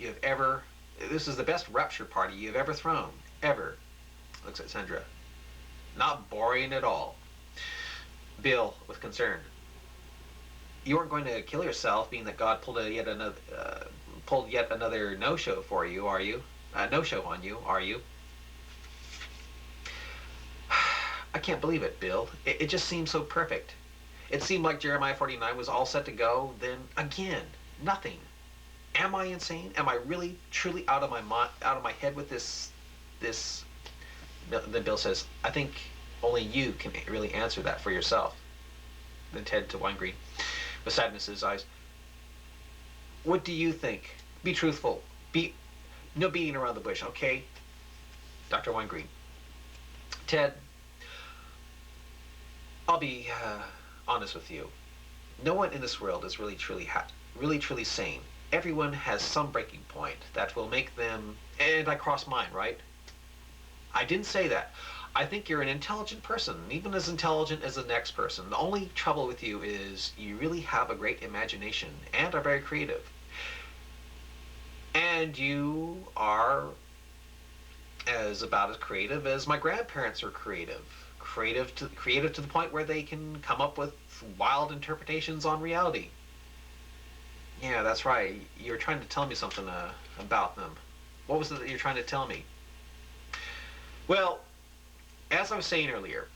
you've ever. This is the best rupture party you've ever thrown. Ever. Looks at Sandra. Not boring at all. Bill, with concern. You aren't going to kill yourself, being that God pulled yet another no-show for you, are you? No-show on you, are you? I can't believe it, Bill. It just seems so perfect. It seemed like Jeremiah 49 was all set to go, then again, nothing. Am I insane? Am I really, truly out of my head with this? Then Bill says, I think only you can really answer that for yourself. Then Ted to Wingreen, with sadness in his eyes. What do you think? Be truthful. No beating around the bush, okay? Dr. Wingreen. Ted, I'll be honest with you. No one in this world is really truly sane. Everyone has some breaking point that will make them, and I cross mine, right? I didn't say that. I think you're an intelligent person, even as intelligent as the next person. The only trouble with you is you really have a great imagination and are very creative. And you are about as creative as my grandparents are creative. Creative to the point where they can come up with wild interpretations on reality. Yeah, that's right. You're trying to tell me something about them. What was it that you're trying to tell me? Well, as I was saying earlier,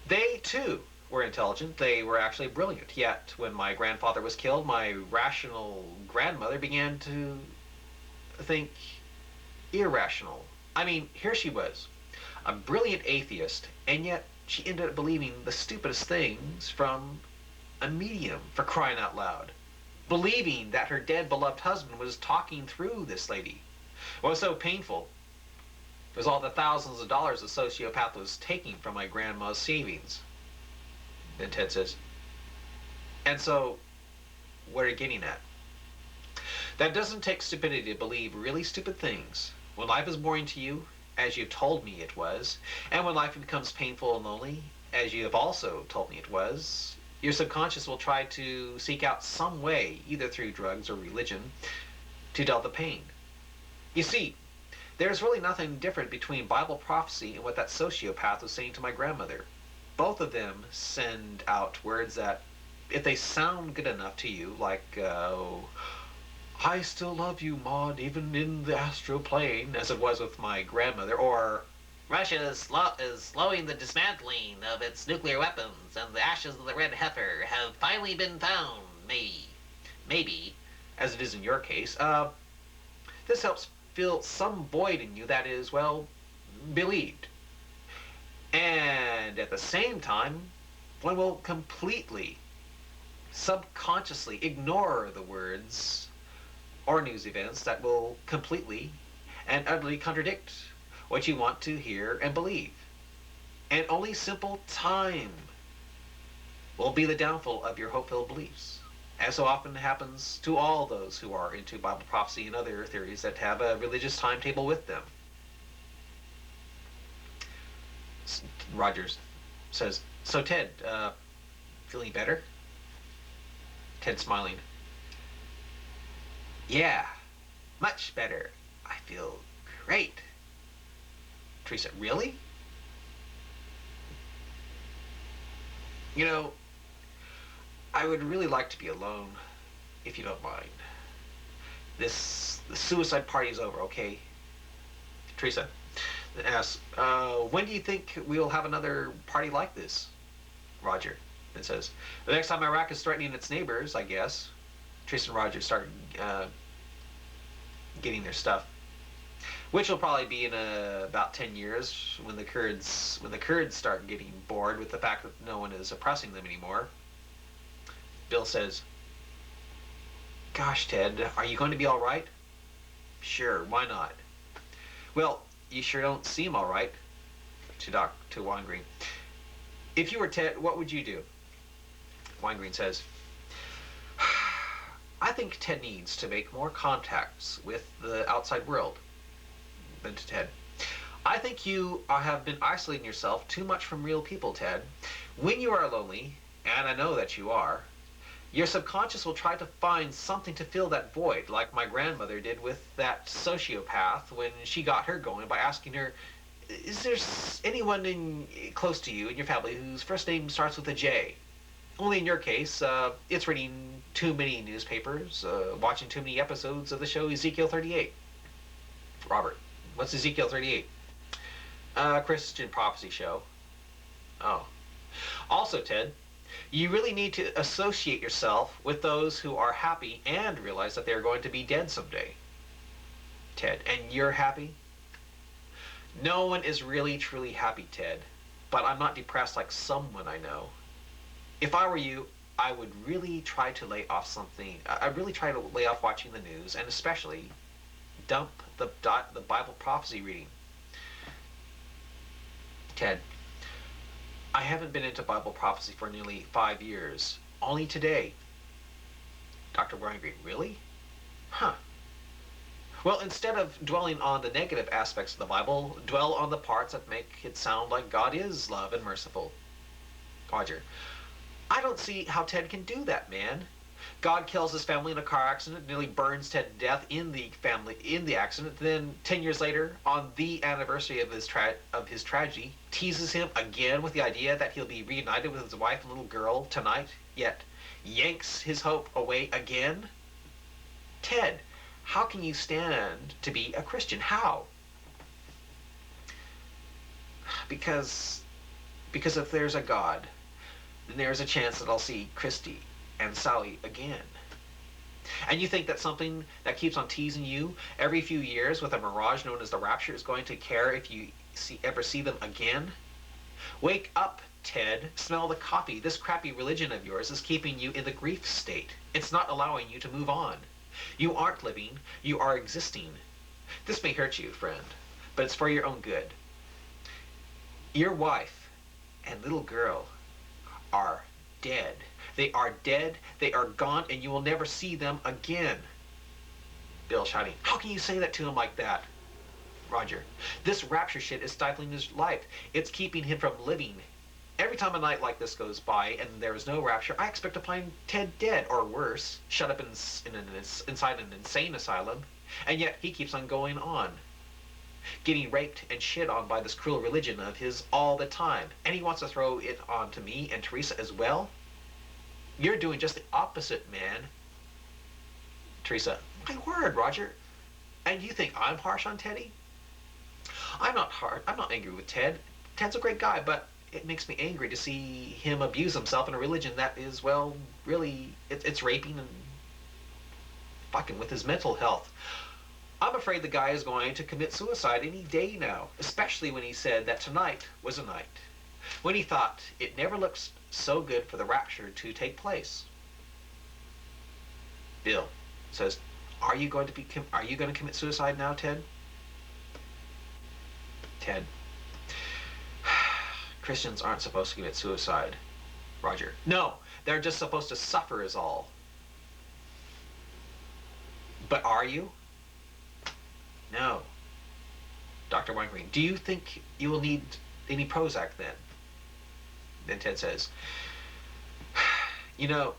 they too were intelligent. They were actually brilliant. Yet, when my grandfather was killed, my rational grandmother began to think irrational. I mean, here she was, a brilliant atheist, and yet she ended up believing the stupidest things from a medium, for crying out loud. Believing that her dead beloved husband was talking through this lady. What was so painful was all the thousands of dollars the sociopath was taking from my grandma's savings. Then Ted says, and so, what are you getting at? That doesn't take stupidity to believe really stupid things. When life is boring to you, as you've told me it was, and when life becomes painful and lonely, as you have also told me it was, your subconscious will try to seek out some way, either through drugs or religion, to dull the pain. You see, there's really nothing different between Bible prophecy and what that sociopath was saying to my grandmother. Both of them send out words that, if they sound good enough to you, like, I still love you, Maud, even in the astral plane, as it was with my grandmother, or Russia is slowing the dismantling of its nuclear weapons, and the ashes of the red heifer have finally been found. Maybe, as it is in your case, this helps fill some void in you that is, well, believed. And at the same time, one will completely, subconsciously ignore the words or news events that will completely and utterly contradict what you want to hear and believe. And only simple time will be the downfall of your hope-filled beliefs, as so often happens to all those who are into Bible prophecy and other theories that have a religious timetable with them. Rogers says, so Ted, feeling better? Ted smiling. Yeah, much better. I feel great. Teresa, really? You know, I would really like to be alone, if you don't mind. The suicide party's over, okay? Teresa asks, when do you think we'll have another party like this? Roger then says, the next time Iraq is threatening its neighbors, I guess. Teresa and Roger start getting their stuff, which will probably be in about 10 years when the Kurds start getting bored with the fact that no one is oppressing them anymore. Bill says, gosh, Ted, are you going to be all right? Sure, why not? Well, you sure don't seem all right. To Wingreen. If you were Ted, what would you do? Wingreen says, I think Ted needs to make more contacts with the outside world. Then to Ted, I think you have been isolating yourself too much from real people, Ted. When you are lonely, and I know that you are, Your subconscious will try to find something to fill that void, like my grandmother did with that sociopath when she got her going by asking her, is there anyone close to you in your family whose first name starts with a J? Only in your case, it's reading too many newspapers, watching too many episodes of the show Ezekiel 38. Robert, what's Ezekiel 38? Christian prophecy show. Oh. Also, Ted, you really need to associate yourself with those who are happy and realize that they're going to be dead someday. Ted, and you're happy? No one is really truly happy, Ted, but I'm not depressed like someone I know. If I were you, I would really try to lay off something. I'd really try to lay off watching the news, and especially dump the Bible prophecy reading. Ted, I haven't been into Bible prophecy for nearly 5 years. Only today. Dr. Weingrein, really? Huh. Well, instead of dwelling on the negative aspects of the Bible, dwell on the parts that make it sound like God is love and merciful. Roger, I don't see how Ted can do that, man. God kills his family in a car accident, nearly burns Ted to death in the accident. Then 10 years later, on the anniversary of his tragedy, teases him again with the idea that he'll be reunited with his wife and little girl tonight. Yet yanks his hope away again. Ted, how can you stand to be a Christian? How? Because if there's a God, then there's a chance that I'll see Christy and Sally again. And you think that something that keeps on teasing you every few years with a mirage known as the rapture is going to care if you ever see them again? Wake up, Ted. Smell the coffee. This crappy religion of yours is keeping you in the grief state. It's not allowing you to move on. You aren't living. You are existing. This may hurt you, friend, but it's for your own good. Your wife and little girl are dead. They are dead, they are gone, and you will never see them again. Bill shouting, how can you say that to him like that? Roger, this rapture shit is stifling his life. It's keeping him from living. Every time a night like this goes by and there is no rapture, I expect to find Ted dead, or worse, shut up inside an insane asylum. And yet he keeps on going on, getting raped and shit on by this cruel religion of his all the time. And he wants to throw it on to me and Teresa as well? You're doing just the opposite, man. Teresa, my word, Roger. And you think I'm harsh on Teddy? I'm not hard. I'm not angry with Ted. Ted's a great guy, but it makes me angry to see him abuse himself in a religion that is, well, really, it's raping and fucking with his mental health. I'm afraid the guy is going to commit suicide any day now, especially when he said that tonight was a night, when he thought it never looks so good for the rapture to take place. Bill says, are you going to commit suicide now, Ted? Ted, Christians aren't supposed to commit suicide. Roger, no, they're just supposed to suffer is all. But are you? No. Dr. Weingrein, do you think you will need any Prozac then? Then Ted says, you know,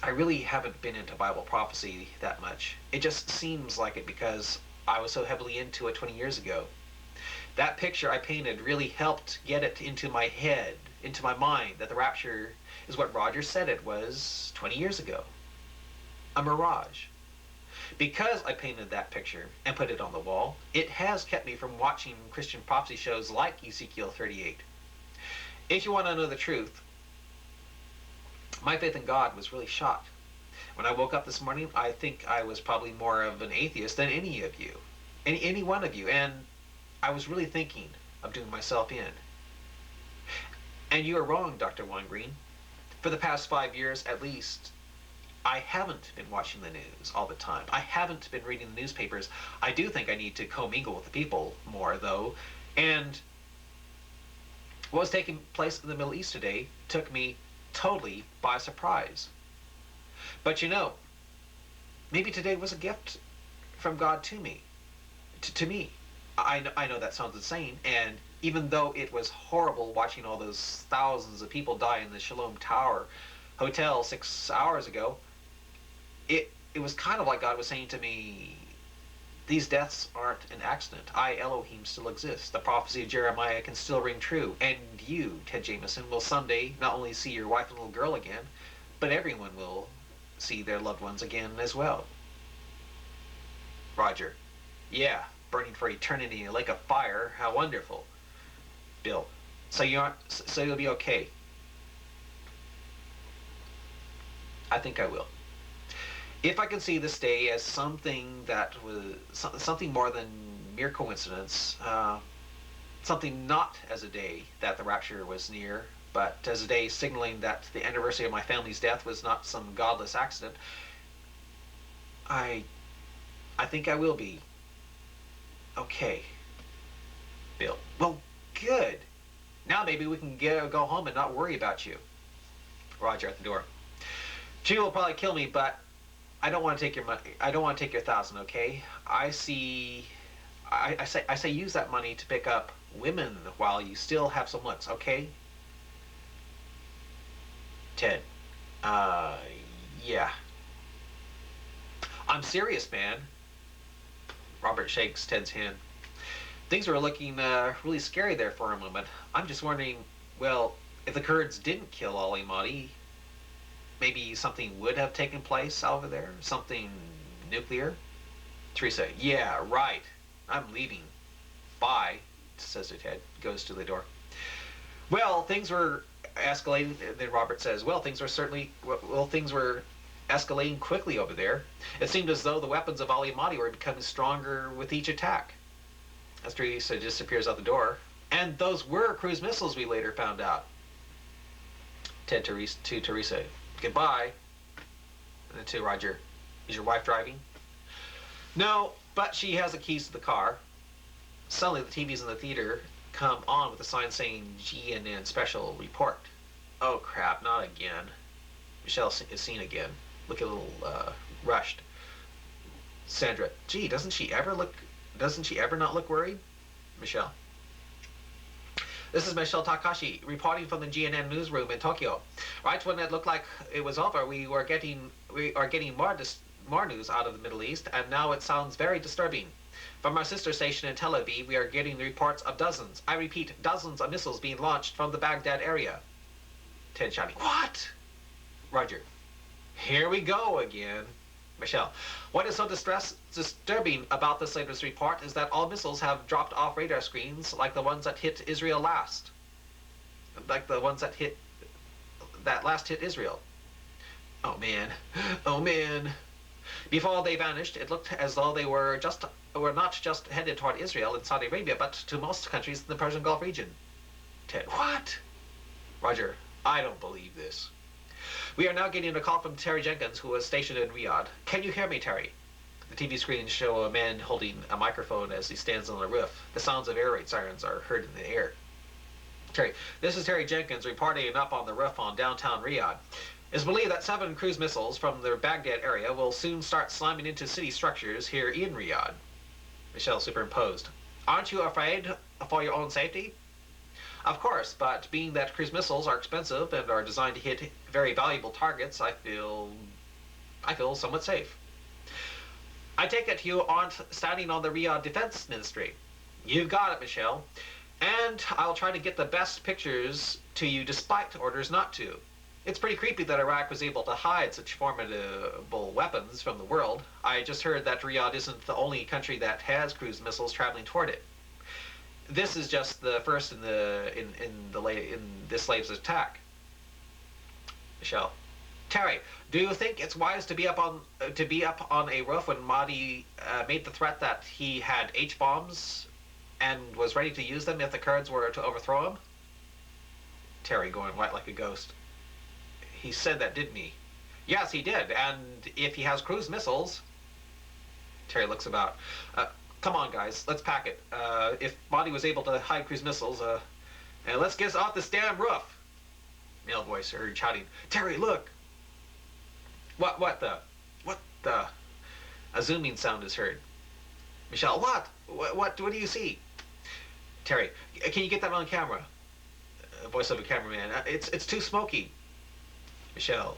I really haven't been into Bible prophecy that much. It just seems like it because I was so heavily into it 20 years ago. That picture I painted really helped get it into my head, into my mind, that the rapture is what Roger said it was 20 years ago. A mirage. Because I painted that picture and put it on the wall, it has kept me from watching Christian prophecy shows like Ezekiel 38. If you want to know the truth, my faith in God was really shot. When I woke up this morning, I think I was probably more of an atheist than any of you. Any one of you. And I was really thinking of doing myself in. And you are wrong, Dr. Weingrein. For the past 5 years, at least, I haven't been watching the news all the time. I haven't been reading the newspapers. I do think I need to commingle with the people more, though. And what was taking place in the Middle East today took me totally by surprise. But you know, maybe today was a gift from God to me. To me. I know that sounds insane, and even though it was horrible watching all those thousands of people die in the Shalom Tower, hotel 6 hours ago, it was kind of like God was saying to me, these deaths aren't an accident. I, Elohim, still exist. The prophecy of Jeremiah can still ring true. And you, Ted Jameson, will someday not only see your wife and little girl again, but everyone will see their loved ones again as well. Roger. Yeah, burning for eternity in a lake of fire. How wonderful. Bill. So you'll be okay. I think I will. If I can see this day as something that was something more than mere coincidence, something not as a day that the rapture was near, but as a day signaling that the anniversary of my family's death was not some godless accident, I think I will be okay. Bill. Well, good. Now maybe we can go home and not worry about you. Roger at the door. She will probably kill me, but I don't want to take your money. I don't want to take your 1,000. Okay? I say use that money to pick up women while you still have some looks. Okay? Ted. Yeah. I'm serious, man. Robert shakes Ted's hand. Things were looking really scary there for a moment. I'm just wondering, well, if the Kurds didn't kill Ali Mahdi, maybe something would have taken place over there? Something nuclear? Teresa, yeah, right. I'm leaving. Bye, says to Ted. Goes to the door. Well, things were escalating. Then Robert says, well, things were escalating quickly over there. It seemed as though the weapons of Ali Mahdi were becoming stronger with each attack. As Teresa disappears out the door. And those were cruise missiles, we later found out. Ted to Teresa. Goodbye. And then to Roger. Is your wife driving? No, but she has the keys to the car. Suddenly the TVs in the theater come on with a sign saying GNN special report. Oh crap, not again. Michelle is seen again. Looking a little rushed. Sandra, gee, doesn't she ever not look worried? Michelle. This is Michelle Takashi, reporting from the GNN newsroom in Tokyo. Right when it looked like it was over, we are getting more news out of the Middle East, and now it sounds very disturbing. From our sister station in Tel Aviv, we are getting reports of dozens, I repeat, dozens of missiles being launched from the Baghdad area. Ted shouting, what? Roger, here we go again. Michelle, what is so disturbing about this latest report is that all missiles have dropped off radar screens like the ones that hit Israel last. Like the ones that last hit Israel. Oh man. Oh man. Before they vanished, it looked as though they were not just headed toward Israel and Saudi Arabia, but to most countries in the Persian Gulf region. Ted, what? Roger, I don't believe this. We are now getting a call from Terry Jenkins, who was stationed in Riyadh. Can you hear me, Terry? The TV screens show a man holding a microphone as he stands on the roof. The sounds of air raid sirens are heard in the air. Terry, this is Terry Jenkins reporting up on the roof on downtown Riyadh. It's believed that 7 cruise missiles from the Baghdad area will soon start slamming into city structures here in Riyadh. Michelle superimposed. Aren't you afraid for your own safety? Of course, but being that cruise missiles are expensive and are designed to hit very valuable targets, I feel somewhat safe. I take it you aren't standing on the Riyadh Defense Ministry. You've got it, Michelle. And I'll try to get the best pictures to you despite orders not to. It's pretty creepy that Iraq was able to hide such formidable weapons from the world. I just heard that Riyadh isn't the only country that has cruise missiles traveling toward it. This is just the first in this latest attack. Michelle. Terry, do you think it's wise to be up on a roof when Mahdi made the threat that he had H-bombs and was ready to use them if the Kurds were to overthrow him? Terry going white like a ghost. He said that, didn't he? Yes, he did. And if he has cruise missiles... Terry looks about. Come on, guys. Let's pack it. If Mahdi was able to hide cruise missiles, and let's get off this damn roof. Male voice heard shouting, Terry, look! What the? A zooming sound is heard. Michelle, what do you see? Terry, can you get that on camera? Voice of a cameraman. It's too smoky. Michelle.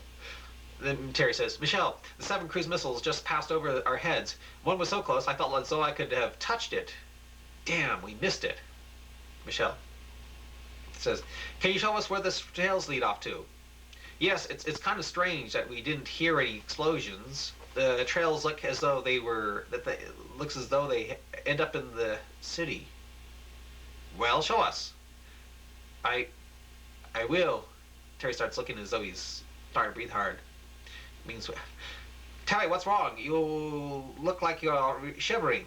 Then Terry says, Michelle, the 7 cruise missiles just passed over our heads. One was so close I felt as though I could have touched it. Damn, we missed it. Michelle says, can you show us where the trails lead off to? Yes, it's kind of strange that we didn't hear any explosions. The trails look as though looks as though they end up in the city. Well, show us. I will. Terry starts looking as though he's starting to breathe hard. Means, Terry, what's wrong? You look like you're shivering.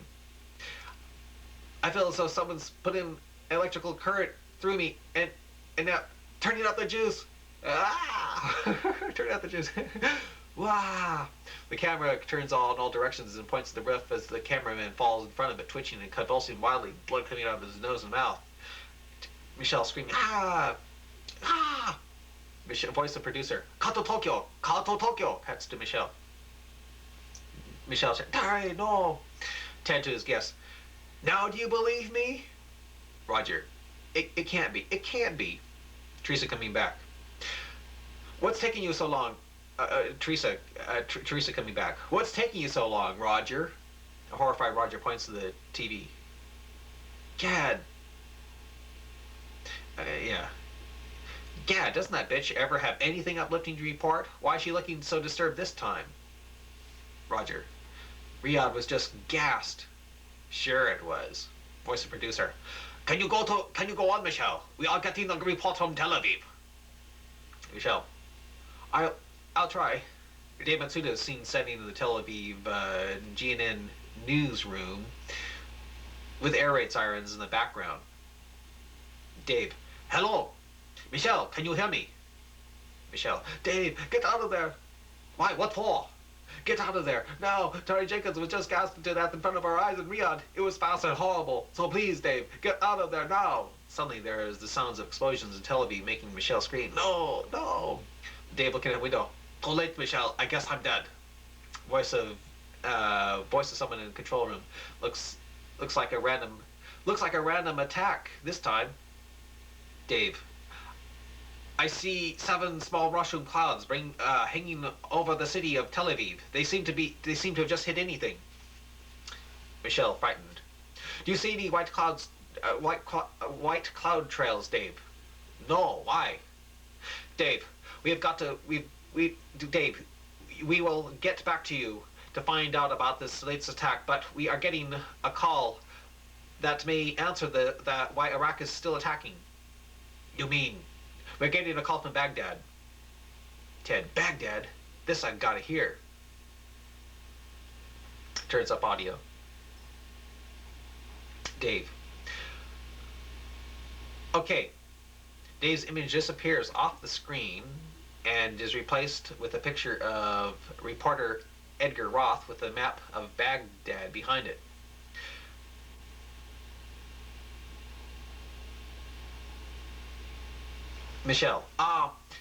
I feel as though someone's put in electrical current through me and now turning up the juice. Ah! Turn out the juice. Wow! The camera turns in all directions and points to the roof as the cameraman falls in front of it, twitching and convulsing wildly, blood coming out of his nose and mouth. Michelle screaming, ah! Ah! Voice of producer, Kato Tokyo! Kato Tokyo! Cuts to Michelle. Michelle said, Terry, no! Ted to his guest, now do you believe me? Roger, it can't be. It can't be. Teresa coming back. What's taking you so long? Teresa coming back. What's taking you so long, Roger? A horrified Roger points to the TV. Gad. Yeah. Gad, doesn't that bitch ever have anything uplifting to report? Why is she looking so disturbed this time? Roger. Riyadh was just gassed. Sure it was. Voice of producer. Can you go on, Michelle? We are getting a report from Tel Aviv. Michelle. I'll try. Dave Matsuda is seen standing in the Tel Aviv GNN newsroom with air raid sirens in the background. Dave. Hello. Michelle, can you hear me? Michelle. Dave, get out of there. Why? What for? Get out of there. Now, Terry Jenkins was just gassed to death in front of our eyes in Riyadh. It was fast and horrible. So please, Dave, get out of there now. Suddenly there is the sounds of explosions in Tel Aviv making Michelle scream, no, no. Dave looking at the window. Too late, Michelle. I guess I'm dead. Voice of someone in the control room. Looks like a random attack this time. Dave. I see 7 small mushroom clouds hanging over the city of Tel Aviv. They seem to have just hit anything. Michelle, frightened. Do you see any white cloud trails, Dave? No, why? Dave, Dave, we will get back to you to find out about this latest attack, but we are getting a call that may answer why Iraq is still attacking. You mean? We're getting a call from Baghdad. Ted, Baghdad? This I've got to hear. Turns up audio. Dave. Okay. Dave's image disappears off the screen and is replaced with a picture of reporter Edgar Roth with a map of Baghdad behind it. Michelle.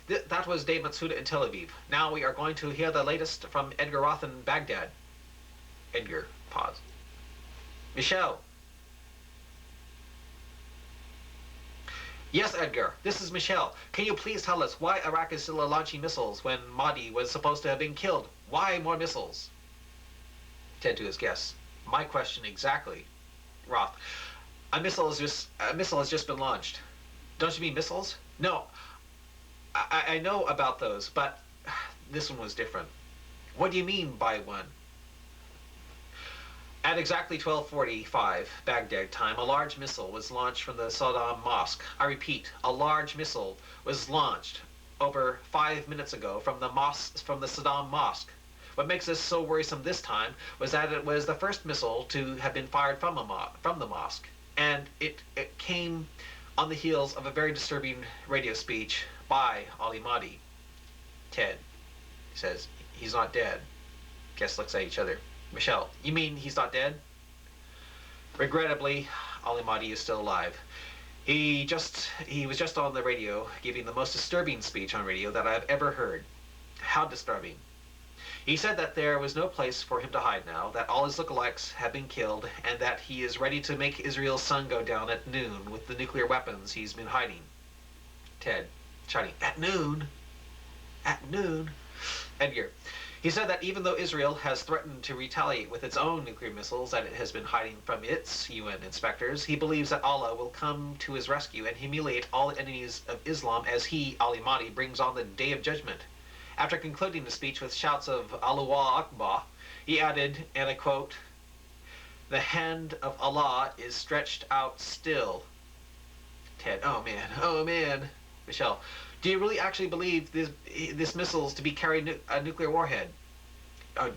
That was Dave Matsuda in Tel Aviv. Now we are going to hear the latest from Edgar Roth in Baghdad. Edgar. Pause. Michelle. Yes, Edgar. This is Michelle. Can you please tell us why Iraq is still launching missiles when Mahdi was supposed to have been killed? Why more missiles? Ted to his guests. My question exactly. Roth. A missile has just been launched. Don't you mean missiles? No. I know about those, but this one was different. What do you mean by one? At exactly 12:45 Baghdad time, a large missile was launched from the Saddam Mosque. I repeat, a large missile was launched over 5 minutes ago from the Saddam Mosque. What makes this so worrisome this time was that it was the first missile to have been fired from the mosque, and it came on the heels of a very disturbing radio speech by Ali Mahdi. Ted says, he's not dead. Guests looks at each other. Michelle, you mean he's not dead? Regrettably, Ali Mahdi is still alive. He was just on the radio giving the most disturbing speech on radio that I've ever heard. How disturbing. He said that there was no place for him to hide now, that all his lookalikes had been killed, and that he is ready to make Israel's sun go down at noon with the nuclear weapons he's been hiding. Ted, shouting, at noon? At noon. Edgar. He said that even though Israel has threatened to retaliate with its own nuclear missiles that it has been hiding from its UN inspectors, he believes that Allah will come to his rescue and humiliate all the enemies of Islam as he, Ali Mahdi, brings on the Day of Judgment. After concluding the speech with shouts of Allahu Akbar, he added, and I quote, "The hand of Allah is stretched out still." Ted, oh man. Michelle, do you really actually believe this missiles to be carrying a nuclear warhead?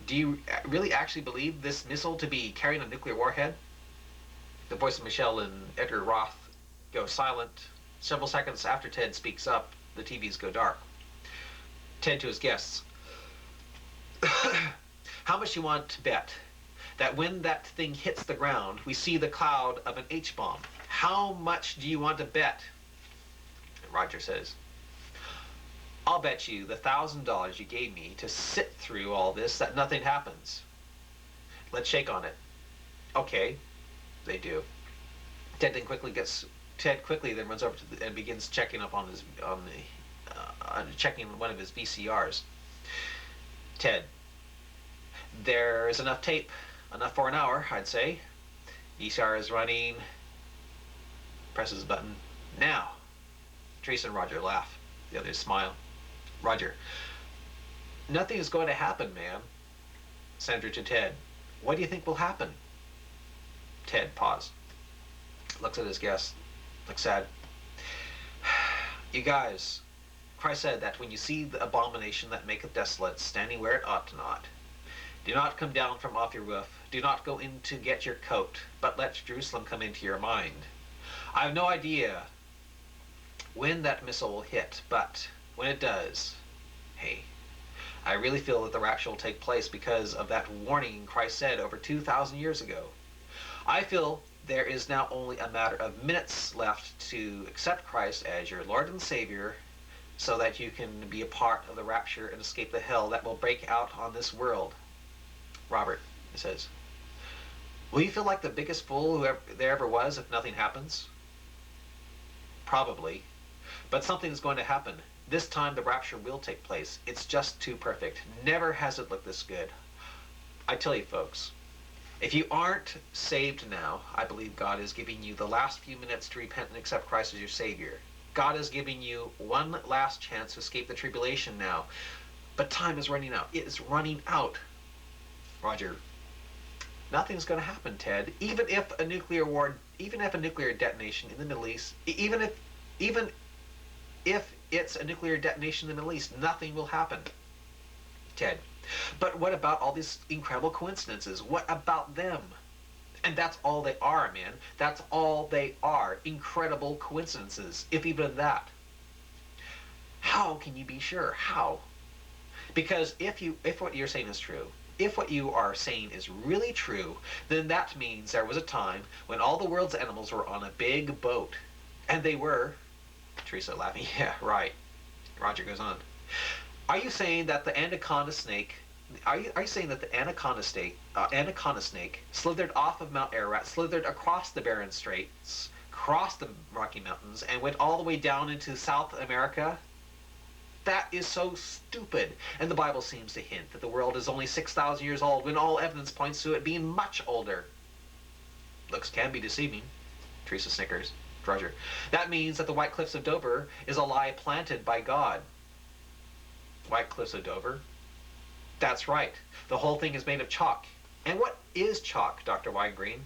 Do you really actually believe this missile to be carrying a nuclear warhead? The voice of Michelle and Edgar Roth go silent. Several seconds after Ted speaks up, the TVs go dark. Ted to his guests. How much you want to bet that when that thing hits the ground, we see the cloud of an H-bomb? How much do you want to bet? And Roger says, I'll bet you the $1,000 you gave me to sit through all this that nothing happens. Let's shake on it. Okay, they do. Ted quickly then runs over to and begins checking up on checking one of his VCRs. Ted, there's enough tape, enough for an hour, I'd say. VCR is running. Presses the button. Now. Teresa and Roger laugh. The others smile. Roger, nothing is going to happen, man. Sandra to Ted, what do you think will happen? Ted, pause. Looks at his guest. Looks sad. You guys, Christ said that when you see the abomination that maketh desolate standing where it ought not, do not come down from off your roof. Do not go in to get your coat, but let Jerusalem come into your mind. I have no idea when that missile will hit, but when it does, hey, I really feel that the rapture will take place because of that warning Christ said over 2,000 years ago. I feel there is now only a matter of minutes left to accept Christ as your Lord and Savior so that you can be a part of the rapture and escape the hell that will break out on this world. Robert, he says, will you feel like the biggest fool there ever was if nothing happens? Probably. But something is going to happen. This time the rapture will take place. It's just too perfect. Never has it looked this good. I tell you folks, if you aren't saved now, I believe God is giving you the last few minutes to repent and accept Christ as your Savior. God is giving you one last chance to escape the tribulation now. But time is running out. It is running out. Roger, nothing's going to happen, Ted. Even if a nuclear detonation in the Middle East, even if it's a nuclear detonation in the Middle East, nothing will happen. Ted, but what about all these incredible coincidences? What about them? And that's all they are, man. That's all they are. Incredible coincidences, if even that. How can you be sure? How? Because if what you're saying is true, if what you are saying is really true, then that means there was a time when all the world's animals were on a big boat. And they were. Teresa laughing. Yeah, right. Roger goes on. Are you saying that the anaconda snake? Are you saying that the anaconda snake slithered off of Mount Ararat, slithered across the Barren Straits, crossed the Rocky Mountains, and went all the way down into South America? That is so stupid. And the Bible seems to hint that the world is only 6,000 years old when all evidence points to it being much older. Looks can be deceiving. Teresa snickers. Roger. That means that the White Cliffs of Dover is a lie planted by God. White Cliffs of Dover? That's right. The whole thing is made of chalk. And what is chalk, Dr. Winegreen?